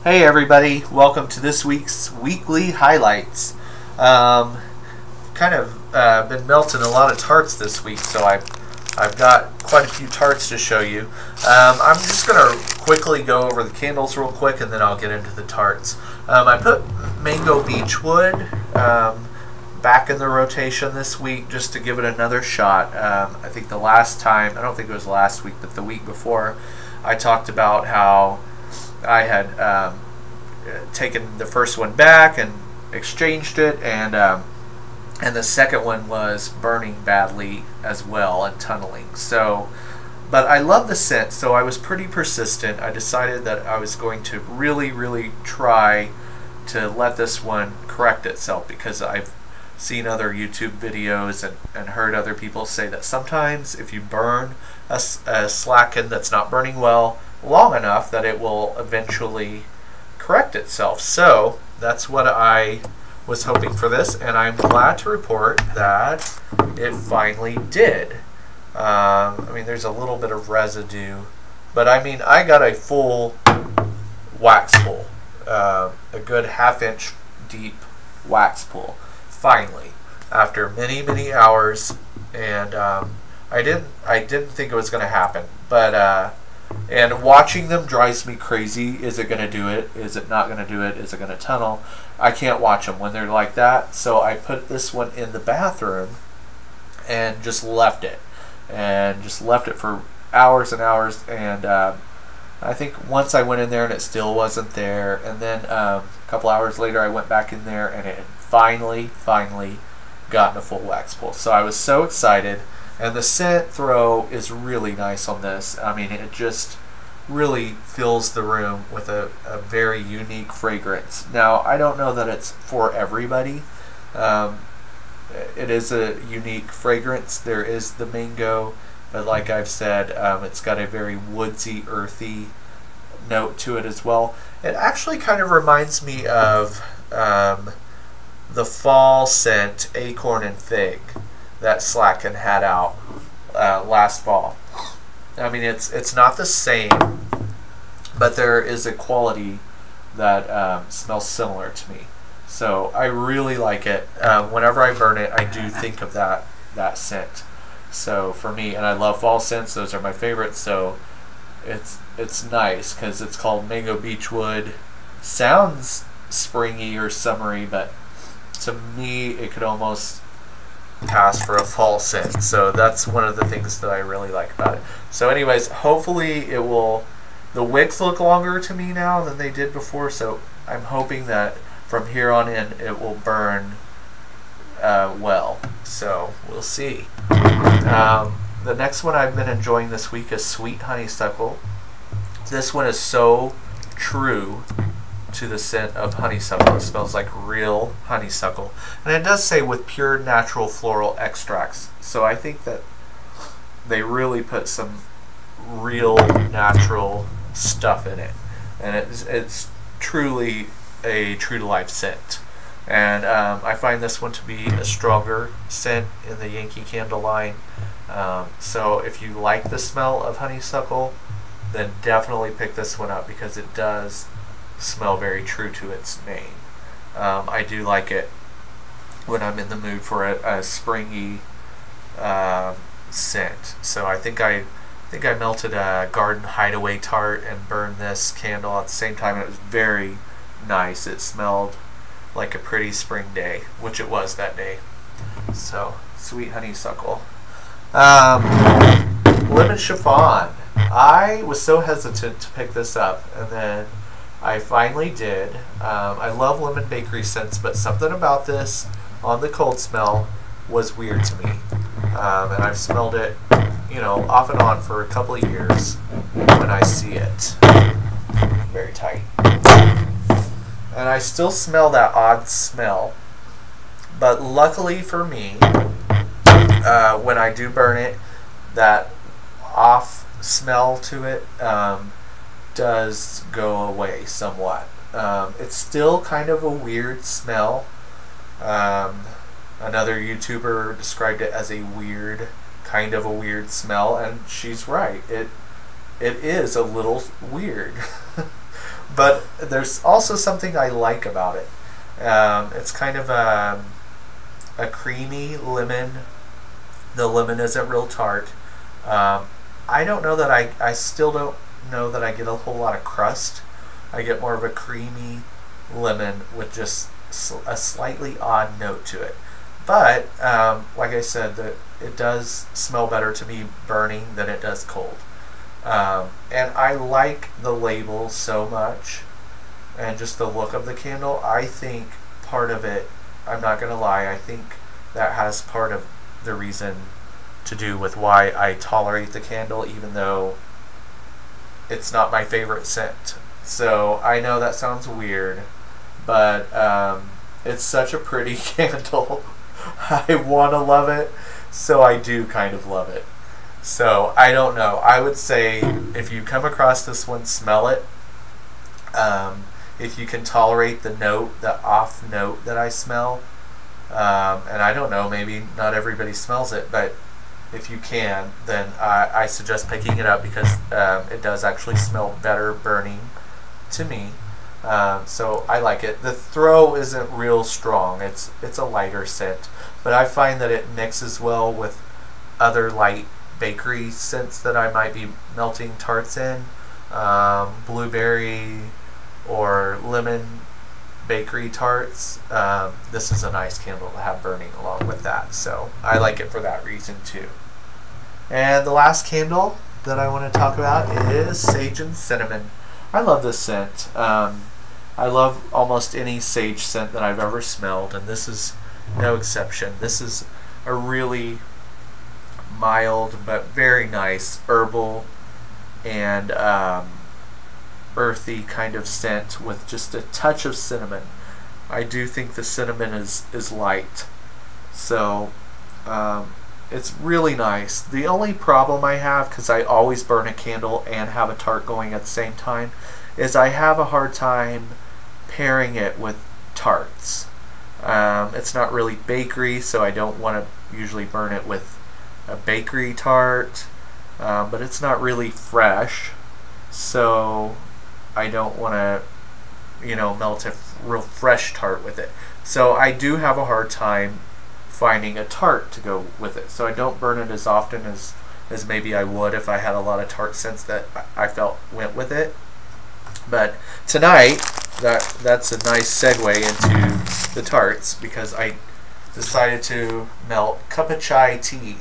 Hey everybody, welcome to this week's weekly highlights. Been melting a lot of tarts this week, so I've got quite a few tarts to show you. I'm just going to quickly go over the candles real quick and then I'll get into the tarts. I put Mango Beechwood back in the rotation this week just to give it another shot. I think the last time, I don't think it was last week, but the week before, I talked about how I had taken the first one back and exchanged it, and the second one was burning badly as well and tunneling. So, but I love the scent, so I was pretty persistent. I decided that I was going to really try to let this one correct itself, because I've seen other YouTube videos and heard other people say that sometimes if you burn a slacken that's not burning well long enough, that it will eventually correct itself. So that's what I was hoping for this, and I'm glad to report that it finally did. I mean, there's a little bit of residue, but I mean, I got a full wax pull, a good ½ inch deep wax pull, finally, after many hours. And I didn't think it was going to happen, but and watching them drives me crazy. Is it going to do it? Is it not going to do it? Is it going to tunnel? I can't watch them when they're like that. So I put this one in the bathroom and just left it. For hours and hours. And I think once I went in there and it still wasn't there. And then a couple hours later I went back in there and it had finally gotten a full wax pull. So I was so excited. And the scent throw is really nice on this. I mean, it just really fills the room with a very unique fragrance. Now, I don't know that it's for everybody. It is a unique fragrance. There is the mango, but like I've said, it's got a very woodsy, earthy note to it as well. It actually kind of reminds me of the fall scent, Acorn and Fig, that Slacken had out last fall. I mean, it's not the same, but there is a quality that smells similar to me. So I really like it. Whenever I burn it, I do think of that scent. So for me, and I love fall scents; those are my favorites. So it's nice because it's called Mango Beechwood. Sounds springy or summery, but to me, it could almost pass for a fall scent. So that's one of the things that I really like about it. So anyways, hopefully it will, the wicks look longer to me now than they did before, so I'm hoping that from here on in it will burn well. So we'll see. The next one I've been enjoying this week is Sweet Honeysuckle. This one is so true to the scent of honeysuckle. It smells like real honeysuckle, and it does say with pure natural floral extracts, so I think that they really put some real natural stuff in it, and it's truly a true to life scent. And I find this one to be a stronger scent in the Yankee Candle line. So if you like the smell of honeysuckle, then definitely pick this one up, because it does smell very true to its name. I do like it when I'm in the mood for a springy scent. So I think I melted a Garden Hideaway tart and burned this candle at the same time. It was very nice. It smelled like a pretty spring day, which it was that day. So Sweet Honeysuckle. Lemon Chiffon. I was so hesitant to pick this up, and then I finally did. I love lemon bakery scents, but something about this on the cold smell was weird to me. And I've smelled it, off and on for a couple of years when I see it. Very tight. And I still smell that odd smell. But luckily for me, when I do burn it, that off smell to it does go away somewhat. It's still kind of a weird smell. Another YouTuber described it as a kind of a weird smell, and she's right. It is a little weird. But there's also something I like about it. It's kind of a creamy lemon. The lemon isn't real tart. I don't know that I still don't know that I get a whole lot of crust. I get more of a creamy lemon with just a slightly odd note to it. But like I said, it does smell better to me burning than it does cold. And I like the label so much, and just the look of the candle. I think part of it, I'm not going to lie, I think that has part of the reason to do with why I tolerate the candle, even though it's not my favorite scent. So I know that sounds weird, but it's such a pretty candle. I want to love it, so I do kind of love it. So I don't know. I would say if you come across this one, smell it. If you can tolerate the note, the off note that I smell, and I don't know, maybe not everybody smells it, but if you can, then I suggest picking it up, because it does actually smell better burning to me. So I like it. The throw isn't real strong. It's a lighter scent, but I find that it mixes well with other light bakery scents that I might be melting tarts in. Blueberry or lemon bakery tarts. This is a nice candle to have burning along with that, so I like it for that reason too. And the last candle that I want to talk about is Sage and Cinnamon. I love this scent. I love almost any sage scent that I've ever smelled, and this is no exception. This is a really mild but very nice herbal and earthy kind of scent with just a touch of cinnamon. I do think the cinnamon is light, so it's really nice. The only problem I have, because I always burn a candle and have a tart going at the same time, is I have a hard time pairing it with tarts. It's not really bakery, so I don't want to usually burn it with a bakery tart, but it's not really fresh, so I don't want to, melt a real fresh tart with it. So I do have a hard time finding a tart to go with it. So I don't burn it as often as maybe I would if I had a lot of tart scents that I felt went with it. But tonight, that's a nice segue into the tarts, because I decided to melt Cup of Chai Tea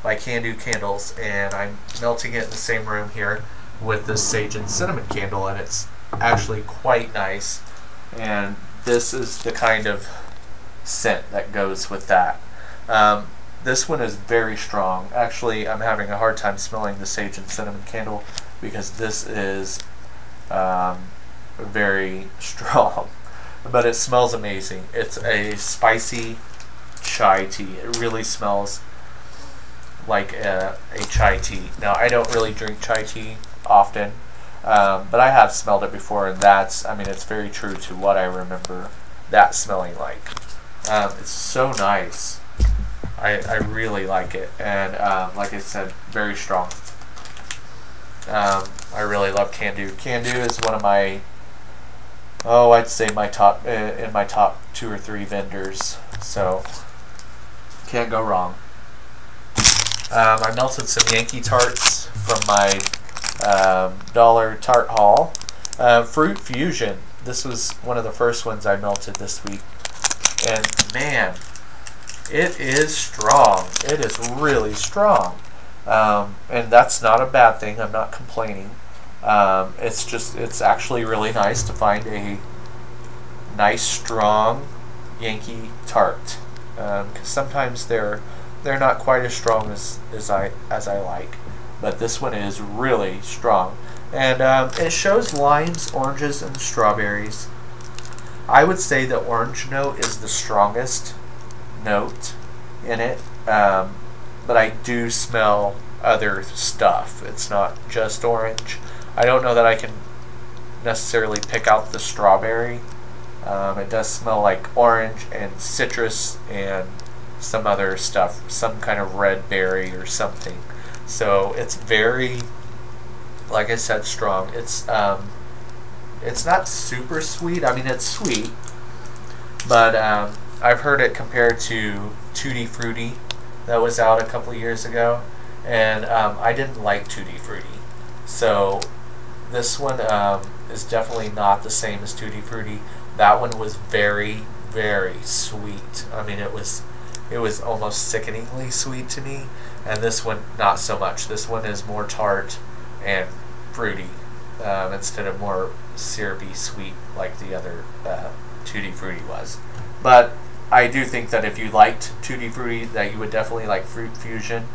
by CanDo Candles, and I'm melting it in the same room here with this Sage and Cinnamon candle, and it's actually quite nice. And this is the kind of scent that goes with that. This one is very strong. Actually, I'm having a hard time smelling the Sage and Cinnamon candle because this is very strong, but it smells amazing. It's a spicy chai tea. It really smells like a chai tea. Now, I don't really drink chai tea often, but I have smelled it before, and it's very true to what I remember that smelling like. It's so nice. I really like it, and like I said, very strong. I really love CanDo. CanDo is one of my, I'd say in my top 2 or 3 vendors, so can't go wrong. I melted some Yankee tarts from my dollar tart haul. Fruit Fusion. This was one of the first ones I melted this week, and man, it is strong. It is really strong. And that's not a bad thing. I'm not complaining. It's actually really nice to find a nice, strong Yankee tart. Because sometimes they're not quite as strong as I like, but this one is really strong. And it shows limes, oranges, and strawberries. I would say the orange note is the strongest note in it. But I do smell other stuff. It's not just orange. I don't know that I can necessarily pick out the strawberry. It does smell like orange and citrus and some other stuff, some kind of red berry or something. So it's very, like I said, strong. It's it's not super sweet. I mean, it's sweet, but I've heard it compared to Tutti Frutti that was out a couple of years ago, and I didn't like Tutti Frutti. So this one is definitely not the same as Tutti Frutti. That one was very, very sweet. I mean, it was almost sickeningly sweet to me, and this one not so much. This one is more tart and fruity instead of more syrupy sweet like the other Tutti Frutti was. But I do think that if you liked Tutti Frutti, that you would definitely like Fruit Fusion,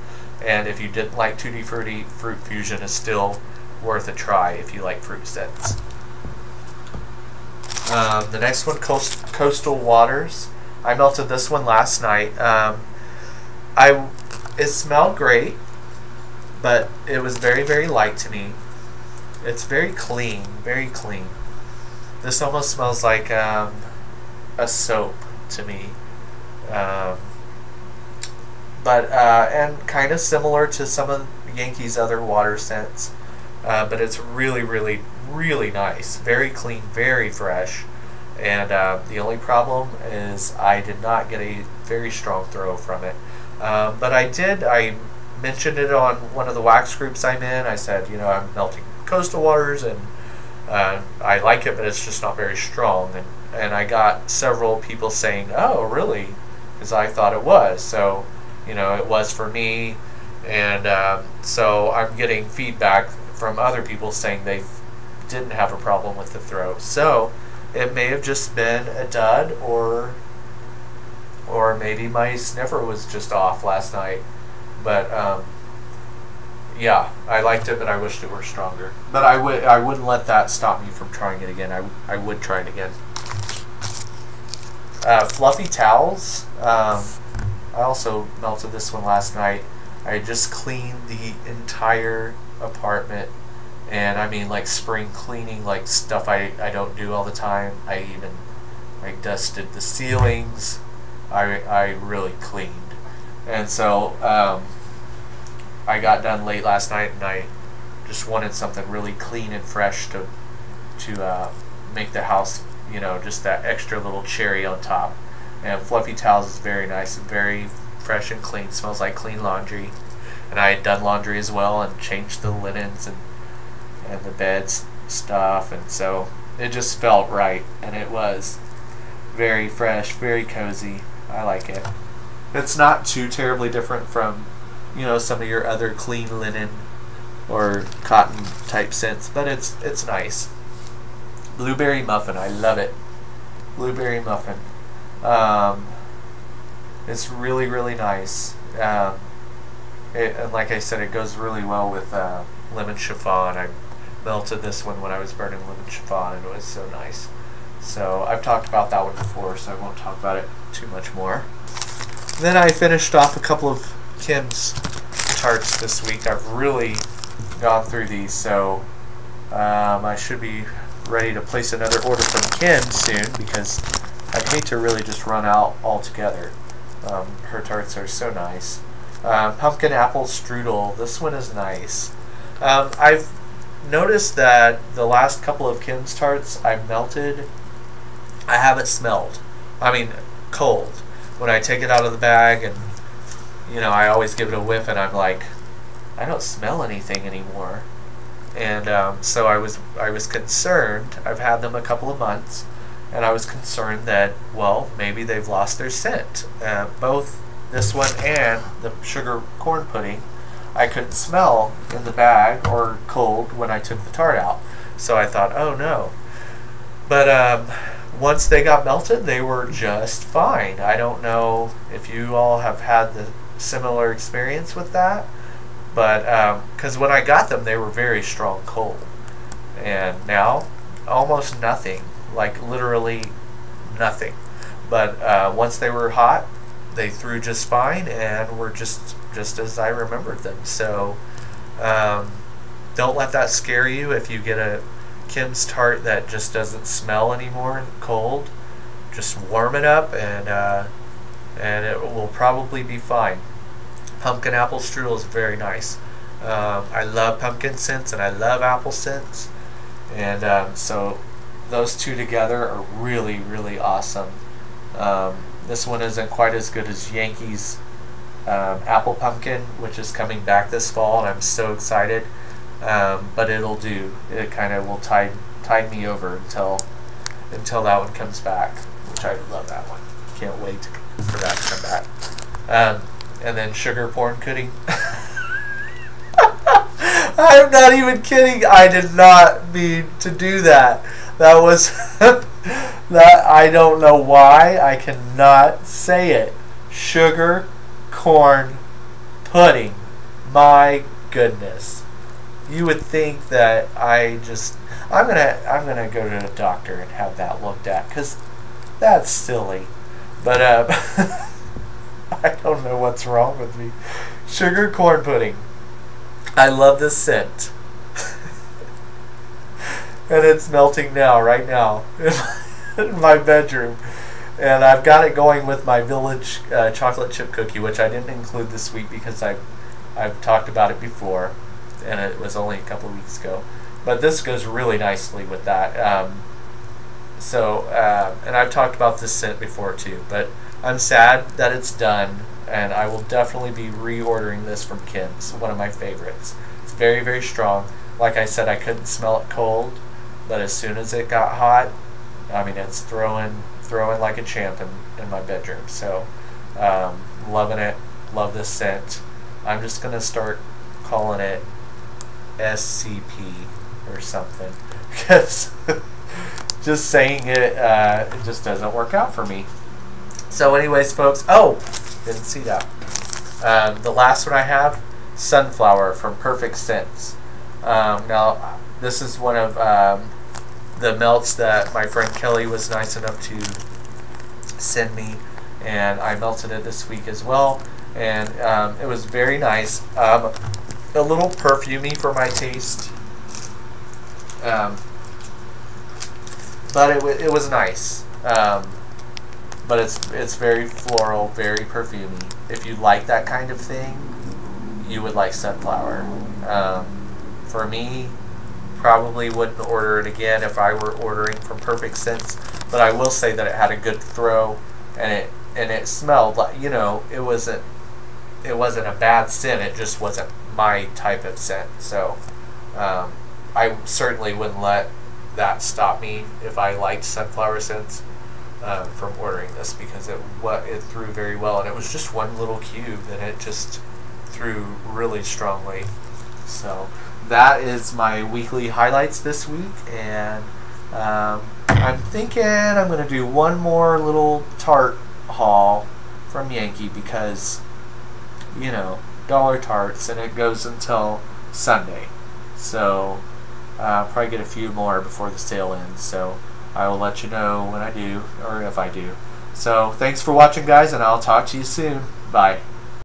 and if you didn't like Tutti Frutti, Fruit Fusion is still worth a try if you like fruit scents. The next one, Coastal Waters. I melted this one last night. It smelled great, but it was very, very light to me. It's very clean, very clean. This almost smells like a soap to me. And kind of similar to some of Yankee's other water scents. But it's really, really, really nice. Very clean, very fresh. And the only problem is I did not get a very strong throw from it. But I mentioned it on one of the wax groups I'm in. I said, you know, I'm melting Coastal Waters, and I like it, but it's just not very strong. And I got several people saying, oh, really? Because I thought it was. So, you know, it was for me. And so I'm getting feedback from other people saying they didn't have a problem with the throat. So it may have just been a dud, or maybe my sniffer was just off last night. But yeah, I liked it, but I wished it were stronger. But I wouldn't let that stop me from trying it again. I would try it again. Fluffy Towels. I also melted this one last night. I just cleaned the entire apartment, and I mean like spring cleaning, like stuff I don't do all the time. I dusted the ceilings. I really cleaned, and so I got done late last night, and I just wanted something really clean and fresh to make the house, you know, just that extra little cherry on top. And Fluffy Towels is very nice and very fresh and clean. Smells like clean laundry. And I had done laundry as well and changed the linens and the beds stuff, and so it just felt right, and it was very fresh, very cozy. I like it. It's not too terribly different from, you know, some of your other clean linen or cotton type scents, but it's nice. Blueberry Muffin, I love it. Blueberry Muffin. It's really, really nice. And like I said, it goes really well with lemon chiffon. I melted this one when I was burning lemon chiffon, and it was so nice. So I've talked about that one before, so I won't talk about it too much more. Then I finished off a couple of Kim's tarts this week. I've really gone through these, so I should be ready to place another order from Kim soon, because I'd hate to really just run out altogether. Her tarts are so nice. Pumpkin Apple Strudel. This one is nice. I've noticed that the last couple of Kim's tarts I've melted, I haven't smelled. I mean, cold. When I take it out of the bag, and you know, I always give it a whiff, and I'm like, I don't smell anything anymore. And so I was concerned. I've had them a couple of months, and I was concerned that, well, maybe they've lost their scent. Both this one and the sugar corn pudding, I couldn't smell in the bag or cold when I took the tart out. So I thought, oh no. But once they got melted, they were just fine. I don't know if you all have had the similar experience with that, but because when I got them, they were very strong cold, and now almost nothing, like literally nothing. But once they were hot, they threw just fine and were just as I remembered them. So don't let that scare you if you get a Kim's tart that just doesn't smell anymore cold. Just warm it up, and it will probably be fine. Pumpkin Apple Strudel is very nice. I love pumpkin scents, and I love apple scents, and so those two together are really, really awesome. This one isn't quite as good as Yankees Apple Pumpkin, which is coming back this fall, and I'm so excited. But it'll do. It kind of will tide me over until that one comes back, which I love that one. Can't wait for that to come back. And then sugar porn pudding. I'm not even kidding. I did not mean to do that. That was that. I don't know why. I cannot say it. Sugar corn pudding. My goodness. You would think that I'm gonna go to the doctor and have that looked at, because that's silly. But I don't know what's wrong with me. Sugar corn pudding. I love this scent. And it's melting now, right now, in my bedroom. And I've got it going with my Village chocolate chip cookie, which I didn't include this week because I've talked about it before, and it was only a couple of weeks ago. But this goes really nicely with that. And I've talked about this scent before too, but I'm sad that it's done, and I will definitely be reordering this from Kim's, one of my favorites. It's very, very strong. Like I said, I couldn't smell it cold, but as soon as it got hot, I mean, it's throwing like a champ in my bedroom. So, loving it. Love this scent. I'm just going to start calling it SCP or something, because just saying it, it just doesn't work out for me. So anyways, folks, didn't see that. The last one I have, Sunflower from Perfect Scents. Now, this is one of the melts that my friend Kelly was nice enough to send me, and I melted it this week as well, and it was very nice. A little perfumey for my taste, but it was nice. But it's very floral, very perfumey. If you like that kind of thing, you would like Sunflower. For me, probably wouldn't order it again if I were ordering from Perfect Scents, but I will say that it had a good throw, and it smelled like, it wasn't a bad scent. It just wasn't my type of scent. So I certainly wouldn't let that stop me if I liked Sunflower scents from ordering this, because it threw very well, and it was just one little cube, and it just threw really strongly. So that is my weekly highlights this week, and I'm thinking I'm going to do one more little tart haul from Yankee, because dollar tarts, and it goes until Sunday. So I'll probably get a few more before the sale ends, so I will let you know when I do, or if I do. So thanks for watching, guys, and I'll talk to you soon. Bye.